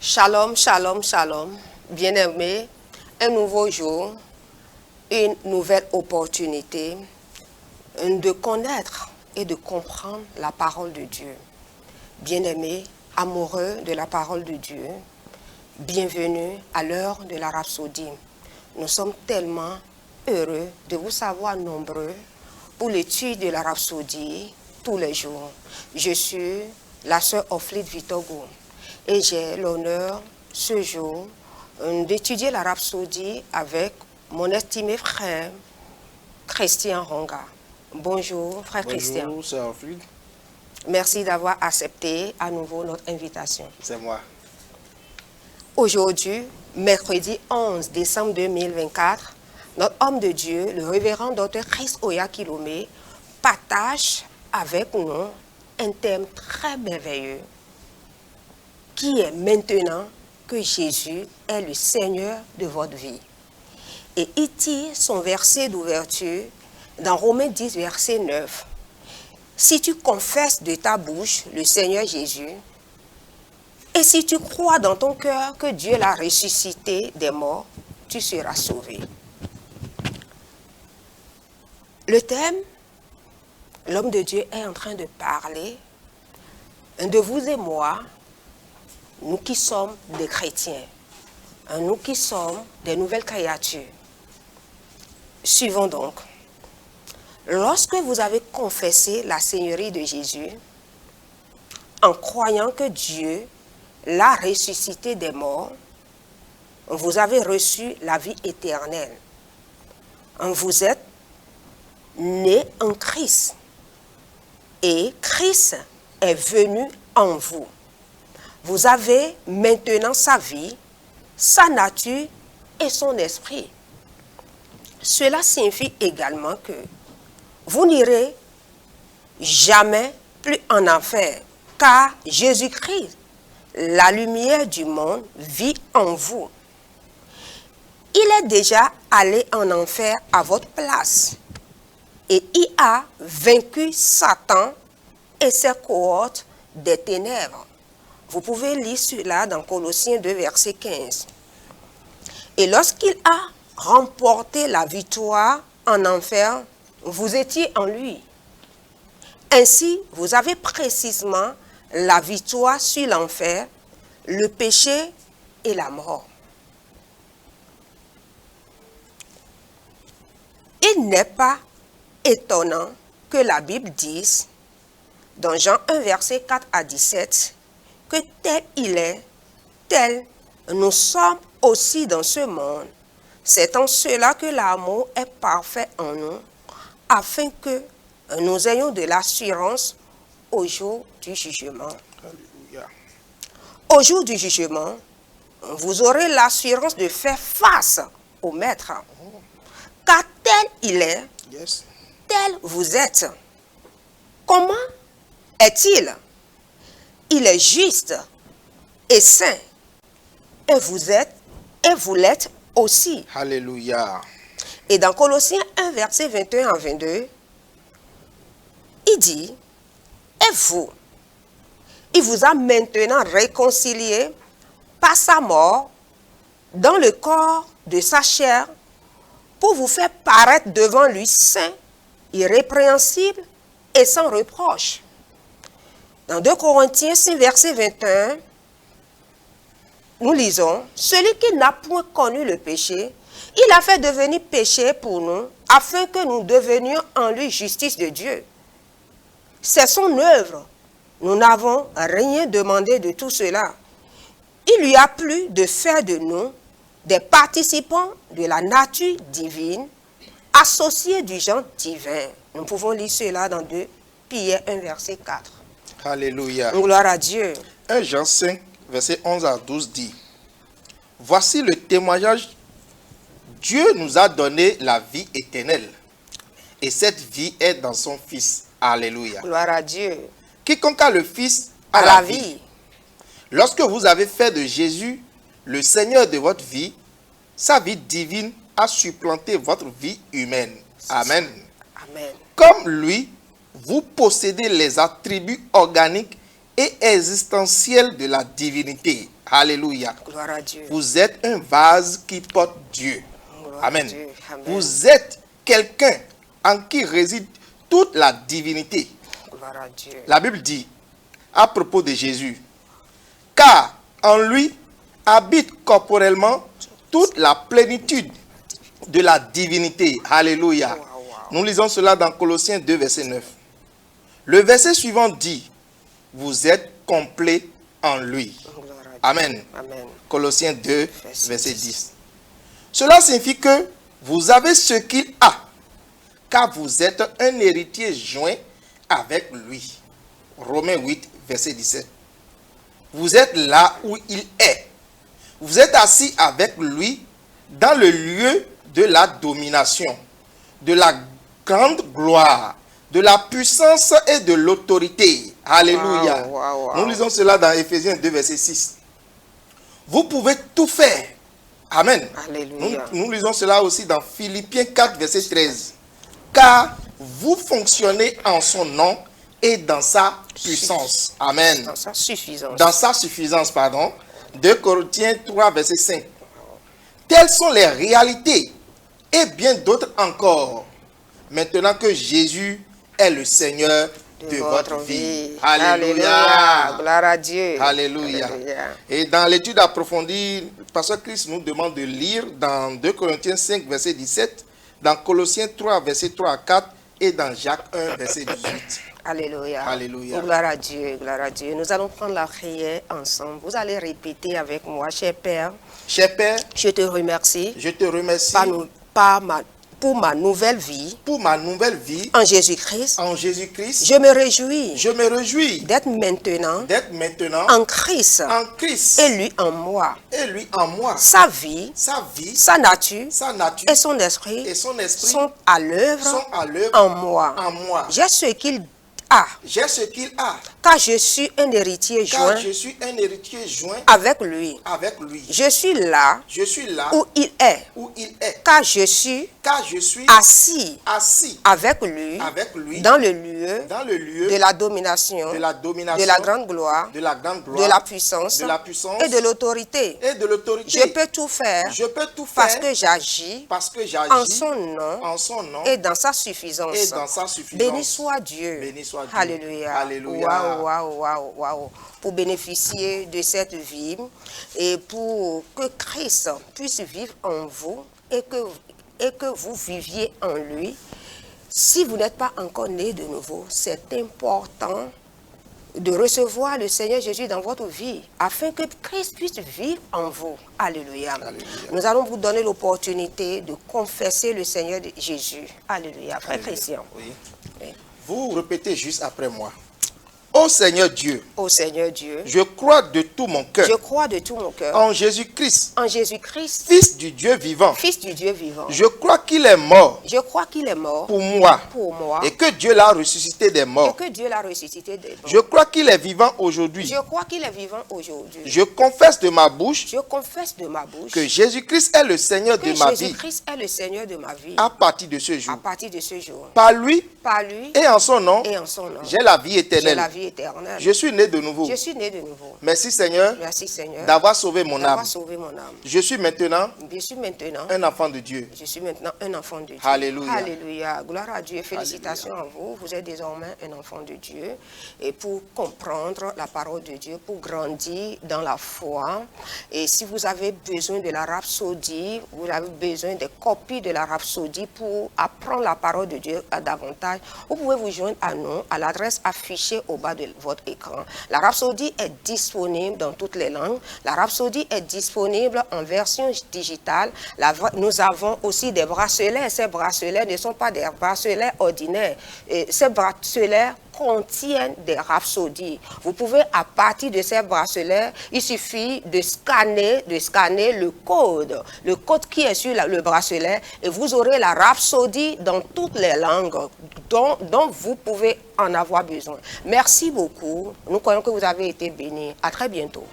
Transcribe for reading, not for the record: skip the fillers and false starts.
Shalom, shalom, shalom. Bien-aimés, un nouveau jour, une nouvelle opportunité de connaître et de comprendre la parole de Dieu. Bien-aimés, amoureux de la parole de Dieu, bienvenue à l'heure de la Rhapsodie. Nous sommes tellement heureux de vous savoir nombreux pour l'étude de la Rhapsodie tous les jours. Je suis la sœur Oflite Vitogo et j'ai l'honneur ce jour d'étudier la Rhapsodie avec mon estimé frère Christian Ronga. Bonjour frère Christian. Bonjour sœur Oflite. Merci d'avoir accepté à nouveau notre invitation. C'est moi. Aujourd'hui, mercredi 11 décembre 2024, notre homme de Dieu, le révérend Dr Chris Oyakhilome, partage avec nous un thème très merveilleux qui est maintenant que Jésus est le Seigneur de votre vie. Et il tire son verset d'ouverture dans Romains 10, verset 9. Si tu confesses de ta bouche le Seigneur Jésus, et si tu crois dans ton cœur que Dieu l'a ressuscité des morts, tu seras sauvé. Le thème, l'homme de Dieu est en train de parler de vous et moi, nous qui sommes des chrétiens, nous qui sommes des nouvelles créatures. Suivons donc. Lorsque vous avez confessé la Seigneurie de Jésus, en croyant que Dieu l'a ressuscité des morts, vous avez reçu la vie éternelle. Vous êtes né en Christ et Christ est venu en vous. Vous avez maintenant sa vie, sa nature et son esprit. Cela signifie également que vous n'irez jamais plus en enfer, car Jésus-Christ, la lumière du monde, vit en vous. Il est déjà allé en enfer à votre place et il a vaincu Satan et ses cohortes des ténèbres. Vous pouvez lire cela dans Colossiens 2, verset 15. Et lorsqu'il a remporté la victoire en enfer, vous étiez en lui. Ainsi, vous avez précisément la victoire sur l'enfer, le péché et la mort. Il n'est pas étonnant que la Bible dise, dans Jean 1, verset 4 à 17, que tel il est, tel nous sommes aussi dans ce monde. C'est en cela que l'amour est parfait en nous, afin que nous ayons de l'assurance au jour du jugement. Alléluia. Au jour du jugement, vous aurez l'assurance de faire face au Maître. Car tel il est, Yes. tel vous êtes. Comment est-il? Il est juste et saint. Et vous êtes, et vous l'êtes aussi. Alléluia. Et dans Colossiens 1, verset 21 à 22, il dit, et vous, il vous a maintenant réconcilié par sa mort dans le corps de sa chair pour vous faire paraître devant lui saint, irrépréhensible et sans reproche. Dans 2 Corinthiens 6, verset 21, nous lisons, celui qui n'a point connu le péché, il a fait devenir péché pour nous, afin que nous devenions en lui justice de Dieu. C'est son œuvre. Nous n'avons rien demandé de tout cela. Il lui a plu de faire de nous des participants de la nature divine, associés du genre divin. Nous pouvons lire cela dans 2 Pierre 1, verset 4. Alléluia. Gloire à Dieu. 1 Jean 5, verset 11 à 12 dit, voici le témoignage. Dieu nous a donné la vie éternelle. Et cette vie est dans son Fils. Alléluia. Gloire à Dieu. Quiconque a le Fils a la vie. Lorsque vous avez fait de Jésus le Seigneur de votre vie, sa vie divine a supplanté votre vie humaine. Amen. Amen. Comme lui, vous possédez les attributs organiques et existentiels de la divinité. Alléluia. Gloire à Dieu. Vous êtes un vase qui porte Dieu. Gloire à Amen. Dieu. Amen. Vous êtes quelqu'un en qui réside toute la divinité. Gloire à Dieu. La Bible dit, à propos de Jésus, car en lui habite corporellement toute la plénitude de la divinité. Alléluia. Wow, wow. Nous lisons cela dans Colossiens 2, verset 9. Le verset suivant dit, vous êtes complet en lui. Gloire à Dieu. Amen. Amen. Colossiens 2, Verset verset 10. 10. Cela signifie que vous avez ce qu'il a, car vous êtes un héritier joint avec lui. Romains 8, verset 17. Vous êtes là où il est. Vous êtes assis avec lui dans le lieu de la domination, de la grande gloire, de la puissance et de l'autorité. Alléluia. Wow, wow, wow. Nous lisons cela dans Éphésiens 2, verset 6. Vous pouvez tout faire. Amen. Alléluia. Nous lisons cela aussi dans Philippiens 4, verset 13. Car vous fonctionnez en son nom et dans sa puissance. Amen. Dans sa suffisance. Dans sa suffisance, pardon. 2 Corinthiens 3, verset 5. Telles sont les réalités et bien d'autres encore. Maintenant que Jésus est le Seigneur de votre vie. Alléluia. Gloire à Dieu. Alléluia. Alléluia. Et dans l'étude approfondie, Pasteur Christ nous demande de lire dans 2 Corinthiens 5, verset 17, dans Colossiens 3, verset 3 à 4 et dans Jacques 1, verset 18. Alléluia. Alléluia. Gloire à Dieu, gloire à Dieu. Nous allons prendre la prière ensemble. Vous allez répéter avec moi, cher Père, Cher Père, je te remercie je te remercie pour ma nouvelle vie pour ma nouvelle vie en Jésus-Christ. en Jésus-Christ. Je me réjouis Je me réjouis d'être maintenant d'être maintenant en Christ en Christ et lui en moi. et lui en moi. Sa vie, Sa vie, sa nature sa nature et son esprit et son esprit sont à l'œuvre sont à l'œuvre en moi. en moi. J'ai ce qu'il a, J'ai ce qu'il a, car je suis un héritier car joint je suis un héritier joint avec lui. avec lui. Je suis là Je suis là où il est, où il est, car je suis car je suis assis assis avec lui avec lui dans le lieu dans le lieu de la domination, de la domination, de la grande gloire, de la grande gloire, de la puissance de la puissance et de l'autorité. et de l'autorité. Je peux tout faire Je peux tout faire parce que j'agis parce que en j'agis son nom en son nom et dans sa suffisance. et dans sa suffisance. Béni soit Dieu. Béni soit Dieu. Alléluia. Alléluia. Waouh, waouh, waouh, waouh. Pour bénéficier de cette vie et pour que Christ puisse vivre en vous et que vous viviez en lui. Si vous n'êtes pas encore né de nouveau, c'est important de recevoir le Seigneur Jésus dans votre vie afin que Christ puisse vivre en vous. Alléluia. Alléluia. Nous allons vous donner l'opportunité de confesser le Seigneur Jésus. Alléluia. Frère Christian. Oui. Oui. Vous répétez juste après moi. Ô Seigneur Dieu, Ô Seigneur Dieu, je crois de tout mon cœur je crois de tout mon cœur en Jésus-Christ, en Jésus-Christ, Fils du Dieu vivant. Fils du Dieu vivant. Je crois qu'il est mort Je crois qu'il est mort pour moi pour moi et que Dieu l'a ressuscité des et morts. que Dieu l'a ressuscité des morts. Je crois qu'il est vivant aujourd'hui. Je crois qu'il est vivant aujourd'hui. Je confesse de ma bouche Je confesse de ma bouche que Jésus-Christ est le Seigneur que de ma vie Jésus-Christ est le Seigneur de ma vie à partir de ce à jour. partir de ce jour. Par lui Par lui et en son nom, et en son nom, j'ai la vie j'ai éternelle. la vie éternelle. Je suis né de nouveau. Je suis né de nouveau. Merci Seigneur Merci Seigneur d'avoir sauvé mon d'avoir âme. sauvé mon âme. Je suis maintenant Je suis maintenant un enfant de Dieu. Je suis maintenant un enfant de Dieu. Alléluia. Alléluia. Gloire à Dieu. Félicitations à vous. Vous êtes désormais un enfant de Dieu. Et pour comprendre la parole de Dieu, pour grandir dans la foi. Et si vous avez besoin de la rhapsodie, vous avez besoin des copies de la rhapsodie pour apprendre la parole de Dieu davantage, vous pouvez vous joindre à nous à l'adresse affichée au bas de votre écran. La rhapsodie est disponible dans toutes les langues. La rhapsodie est disponible en version digitale. Nous avons aussi des bracelets. Ces bracelets ne sont pas des bracelets ordinaires. Ces bracelets contiennent des rhapsodies. Vous pouvez, à partir de ces bracelets, il suffit de scanner le code qui est sur le bracelet, et vous aurez la rhapsodie dans toutes les langues dont vous pouvez en avoir besoin. Merci beaucoup. Nous croyons que vous avez été bénis. À très bientôt.